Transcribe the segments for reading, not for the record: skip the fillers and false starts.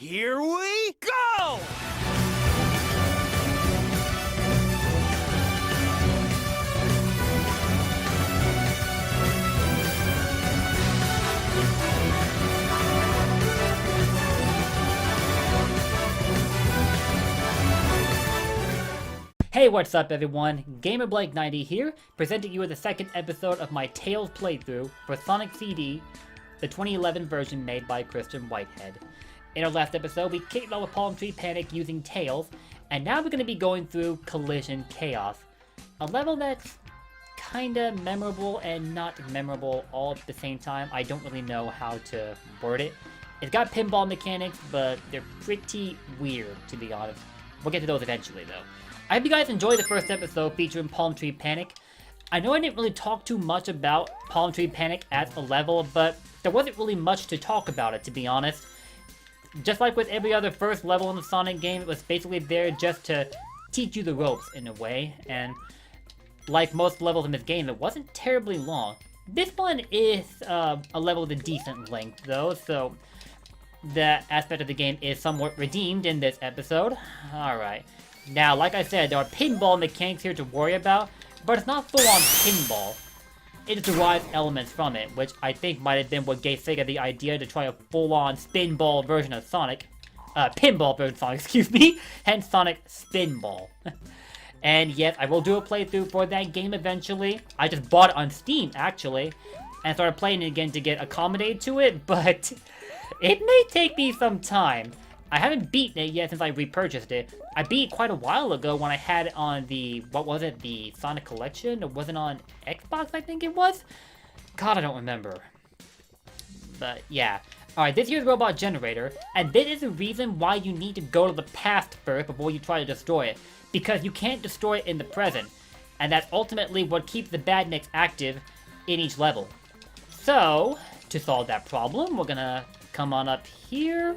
Here we go! Hey, what's up everyone? GamerBlake90 here, presenting you with the second episode of my Tails playthrough for Sonic CD, the 2011 version made by Christian Whitehead. In our last episode, we kicked off with Palmtree Panic using Tails, and now we're going to be going through Collision Chaos, a level that's kinda memorable and not memorable all at the same time. I don't really know how to word it. It's got pinball mechanics, but they're pretty weird, to be honest. We'll get to those eventually, though. I hope you guys enjoyed the first episode featuring Palmtree Panic. I know I didn't really talk too much about Palmtree Panic as a level, but there wasn't really much to talk about it, to be honest. Just like with every other first level in the Sonic game, it was basically there just to teach you the ropes, in a way, and like most levels in this game, it wasn't terribly long. This one is a level with a decent length, though, so that aspect of the game is somewhat redeemed in this episode. Alright. Now, like I said, there are pinball mechanics here to worry about, but it's not full-on pinball. It derives elements from it, which I think might have been what gave Sega the idea to try a full-on spinball version of Sonic. Pinball version of Sonic, excuse me, hence Sonic Spinball. And yes, I will do a playthrough for that game eventually. I just bought it on Steam, actually, and started playing it again to get accommodated to it, but it may take me some time. I haven't beaten it yet since I repurchased it. I beat it quite a while ago when I had it on the, what was it, the Sonic Collection? It wasn't on Xbox, I think it was? God, I don't remember. But yeah. Alright, this here's Robot Generator, and this is the reason why you need to go to the past first before you try to destroy it. Because you can't destroy it in the present, and that's ultimately what keeps the bad mix active in each level. So, to solve that problem, we're gonna come on up here.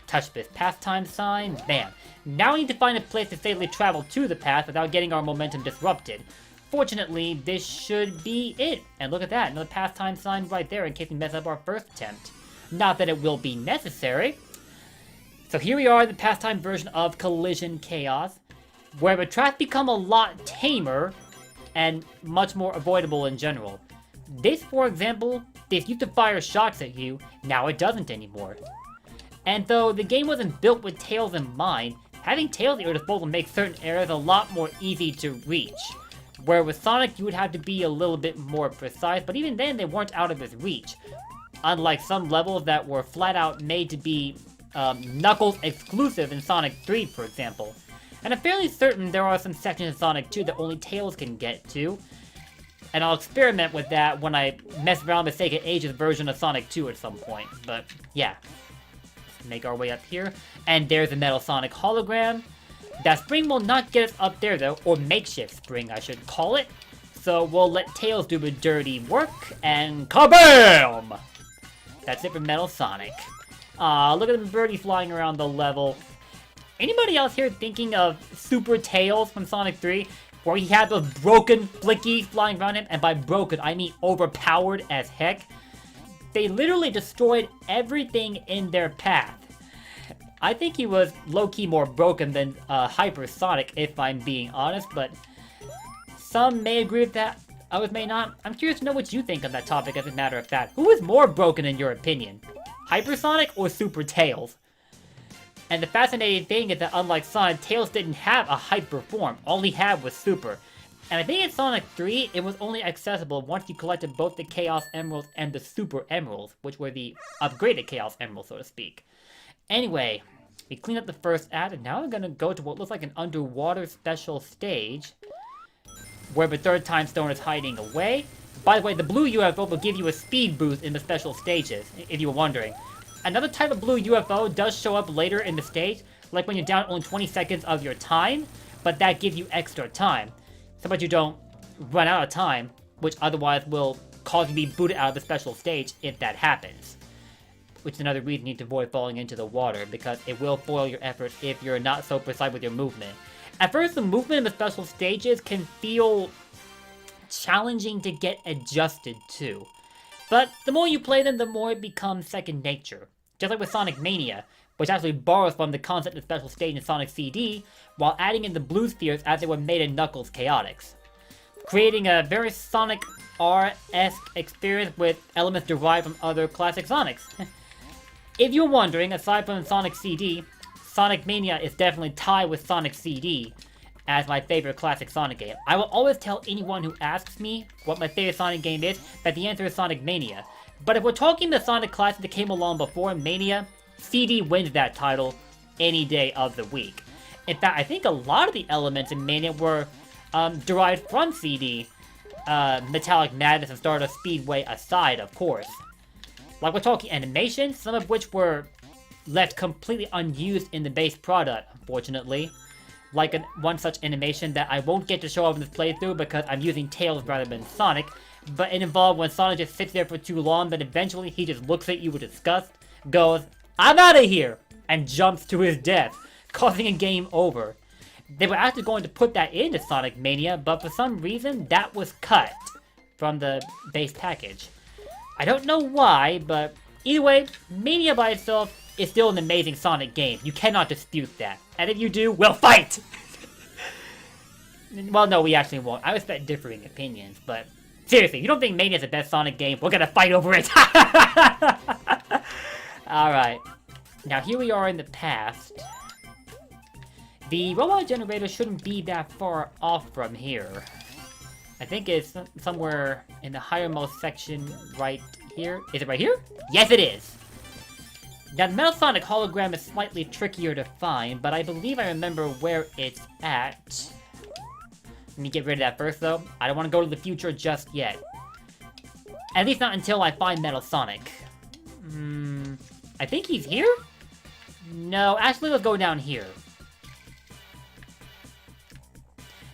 Touch this pastime sign, bam. Now we need to find a place to safely travel to the path without getting our momentum disrupted. Fortunately, this should be it. And look at that, another pastime sign right there in case we mess up our first attempt. Not that it will be necessary. So here we are in the pastime version of Collision Chaos, where the tracks become a lot tamer and much more avoidable in general. This, for example, this used to fire shots at you, now it doesn't anymore. And though the game wasn't built with Tails in mind, having Tails at your disposal makes certain areas a lot more easy to reach. Where with Sonic you would have to be a little bit more precise, but even then they weren't out of his reach. Unlike some levels that were flat out made to be Knuckles exclusive in Sonic 3, for example. And I'm fairly certain there are some sections in Sonic 2 that only Tails can get to. And I'll experiment with that when I mess around with Sega Age's version of Sonic 2 at some point. But yeah. Make our way up here, and there's the Metal Sonic hologram. That spring will not get us up there though, or makeshift spring I should call it. So we'll let Tails do the dirty work, and kabam! That's it for Metal Sonic. Look at the birdie flying around the level. Anybody else here thinking of Super Tails from Sonic 3? Where he had those broken flickies flying around him, and by broken I mean overpowered as heck. They literally destroyed everything in their path. I think he was low-key more broken than Hypersonic, if I'm being honest, but some may agree with that, others may not. I'm curious to know what you think on that topic as a matter of fact. Who is more broken in your opinion? Hypersonic or Super Tails? And the fascinating thing is that unlike Sonic, Tails didn't have a Hyper form. All he had was Super. And I think in Sonic 3, it was only accessible once you collected both the Chaos Emeralds and the Super Emeralds, which were the upgraded Chaos Emeralds, so to speak. Anyway, we cleaned up the first act, and now we're gonna go to what looks like an underwater special stage, where the third time stone is hiding away. By the way, the blue UFO will give you a speed boost in the special stages, if you were wondering. Another type of blue UFO does show up later in the stage, like when you're down only 20 seconds of your time, but that gives you extra time. So that you don't run out of time, which otherwise will cause you to be booted out of the special stage if that happens. Which is another reason you need to avoid falling into the water, because it will foil your efforts if you're not so precise with your movement. At first, the movement in the special stages can feel challenging to get adjusted to. But the more you play them, the more it becomes second nature. just like with Sonic Mania, which actually borrows from the concept of special stage in Sonic CD, while adding in the blue spheres as they were made in Knuckles Chaotix, creating a very Sonic R-esque experience with elements derived from other classic Sonics. If you're wondering, aside from Sonic CD, Sonic Mania is definitely tied with Sonic CD as my favorite classic Sonic game. I will always tell anyone who asks me what my favorite Sonic game is that the answer is Sonic Mania. But if we're talking the Sonic classic that came along before Mania, CD wins that title any day of the week. In fact, I think a lot of the elements in Mania were derived from CD, Metallic Madness and Stardust Speedway aside, of course. Like we're talking animation, some of which were left completely unused in the base product, unfortunately. Like one such animation that I won't get to show off in this playthrough because I'm using Tails rather than Sonic, but it involved when Sonic just sits there for too long, but eventually he just looks at you with disgust, goes, "I'm out of here!" and jumps to his death, causing a game over. They were actually going to put that into Sonic Mania, but for some reason that was cut from the base package. I don't know why, but either way, Mania by itself is still an amazing Sonic game. You cannot dispute that. And if you do, we'll fight! Well, no, we actually won't. I respect differing opinions, but seriously, you don't think Mania is the best Sonic game? We're gonna fight over it! Alright. Now, here we are in the past. The robot generator shouldn't be that far off from here. I think it's somewhere in the highermost section right here. Is it right here? Yes, it is! Now, the Metal Sonic hologram is slightly trickier to find, but I believe I remember where it's at. Let me get rid of that first, though. I don't want to go to the future just yet. At least not until I find Metal Sonic. I think he's here? No, actually, let's go down here.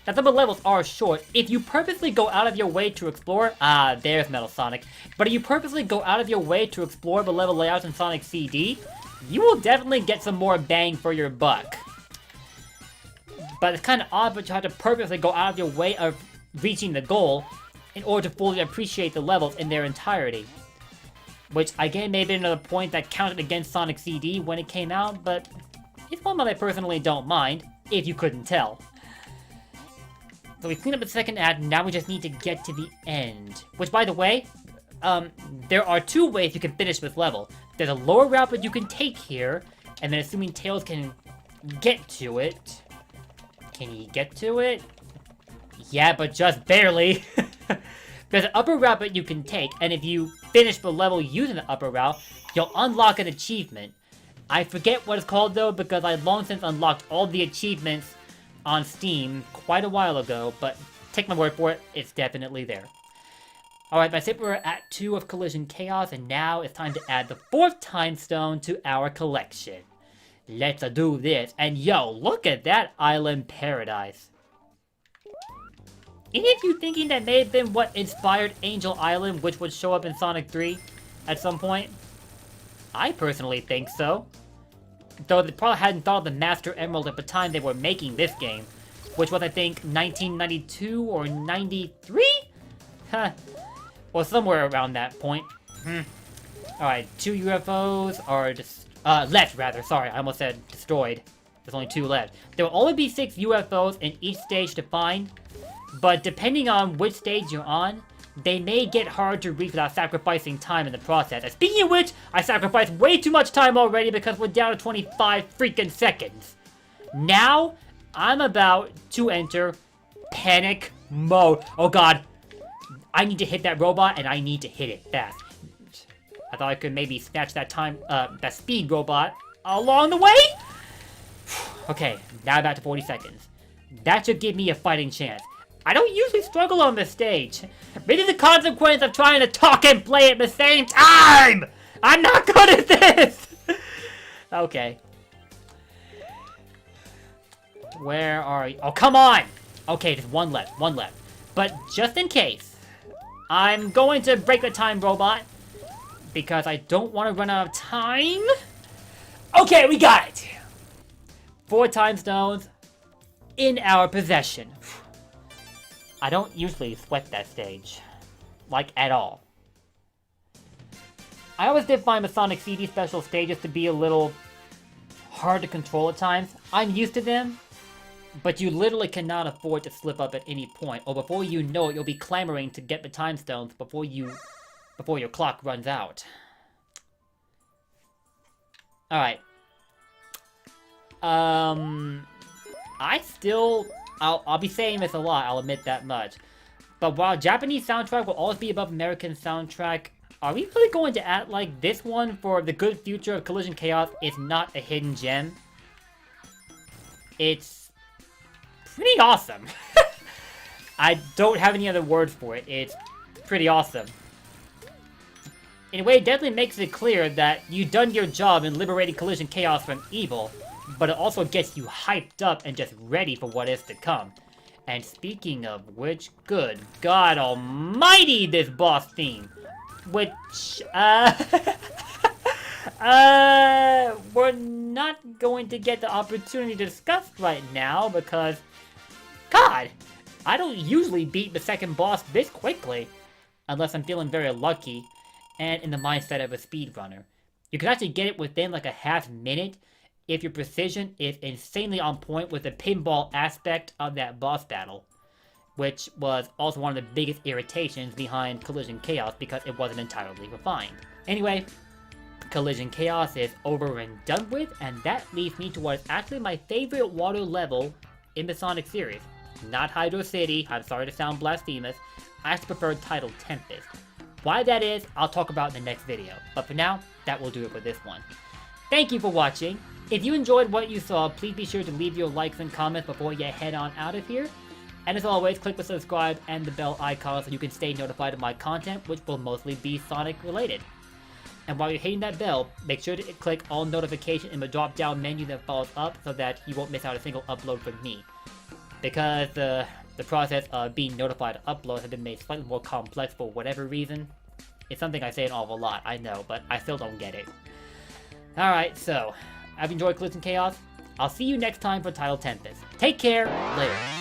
Now, some of the levels are short. If you purposely go out of your way to explore... there's Metal Sonic. But if you purposely go out of your way to explore the level layouts in Sonic CD, you will definitely get some more bang for your buck. But it's kind of odd, but you have to purposely go out of your way of reaching the goal in order to fully appreciate the levels in their entirety. Which, again, may have been another point that counted against Sonic CD when it came out, but it's one that I personally don't mind, if you couldn't tell. So we clean up the second act, now we just need to get to the end. Which, by the way, there are two ways you can finish this level. There's a lower route that you can take here, and then assuming Tails can get to it. Can he get to it? Yeah, but just barely. There's an upper route that you can take, and if you finish the level using the upper route, you'll unlock an achievement. I forget what it's called though, because I long since unlocked all the achievements on Steam quite a while ago, but take my word for it, it's definitely there. Alright, that's it. We're at Act 2 of Collision Chaos, and now it's time to add the 4th time stone to our collection. Let's do this. And yo, look at that island paradise. Any of you thinking that may have been what inspired Angel Island, which would show up in Sonic 3 at some point? I personally think so. Though they probably hadn't thought of the Master Emerald at the time they were making this game, which was, I think, 1992 or 93? Huh. Or somewhere around that point. Alright, 2 UFOs are just... left, rather. Sorry, I almost said destroyed. There's only 2 left. There will only be 6 UFOs in each stage to find, but depending on which stage you're on, they may get hard to reach without sacrificing time in the process. And speaking of which, I sacrificed way too much time already because we're down to 25 freaking seconds. Now, I'm about to enter panic mode. Oh god. I need to hit that robot, and I need to hit it fast. I thought I could maybe snatch that that speed robot along the way? Okay, now back to 40 seconds. That should give me a fighting chance. I don't usually struggle on this stage. Maybe the consequence of trying to talk and play at the same time! I'm not good at this! Okay. Where are you? Oh, come on! Okay, just one left, one left. But just in case, I'm going to break the time robot, because I don't want to run out of time. Okay, we got it! 4 time stones in our possession. I don't usually sweat that stage. Like, at all. I always did find the Sonic CD special stages to be a little hard to control at times. I'm used to them, but you literally cannot afford to slip up at any point, or before you know it, you'll be clamoring to get the time stones before your clock runs out. Alright. I'll be saying this a lot, I'll admit that much. But while Japanese soundtrack will always be above American soundtrack, are we really going to act like this one for the good future of Collision Chaos is not a hidden gem? It's pretty awesome. I don't have any other words for it. It's pretty awesome. In a way, it definitely makes it clear that you've done your job in liberating Collision Chaos from evil, but it also gets you hyped up and just ready for what is to come. And speaking of which, good God almighty, this boss theme! Which, we're not going to get the opportunity to discuss right now because, God, I don't usually beat the second boss this quickly, unless I'm feeling very lucky and in the mindset of a speedrunner. You can actually get it within like a half minute if your precision is insanely on point with the pinball aspect of that boss battle, which was also one of the biggest irritations behind Collision Chaos because it wasn't entirely refined. Anyway, Collision Chaos is over and done with, and that leads me to what is actually my favorite water level in the Sonic series. Not Hydro City, I'm sorry to sound blasphemous, I actually prefer Tidal Tempest. Why that is, I'll talk about in the next video, but for now, that will do it for this one. Thank you for watching. If you enjoyed what you saw, please be sure to leave your likes and comments before you head on out of here. And as always, click the subscribe and the bell icon so you can stay notified of my content, which will mostly be Sonic related. And while you're hitting that bell, make sure to click all notifications in the drop down menu that follows up so that you won't miss out a single upload from me. Because the process of being notified of uploads has been made slightly more complex for whatever reason. It's something I say an awful lot, I know, but I still don't get it. Alright, so, I've enjoyed Collision Chaos. I'll see you next time for Tidal Tempest. Take care, later.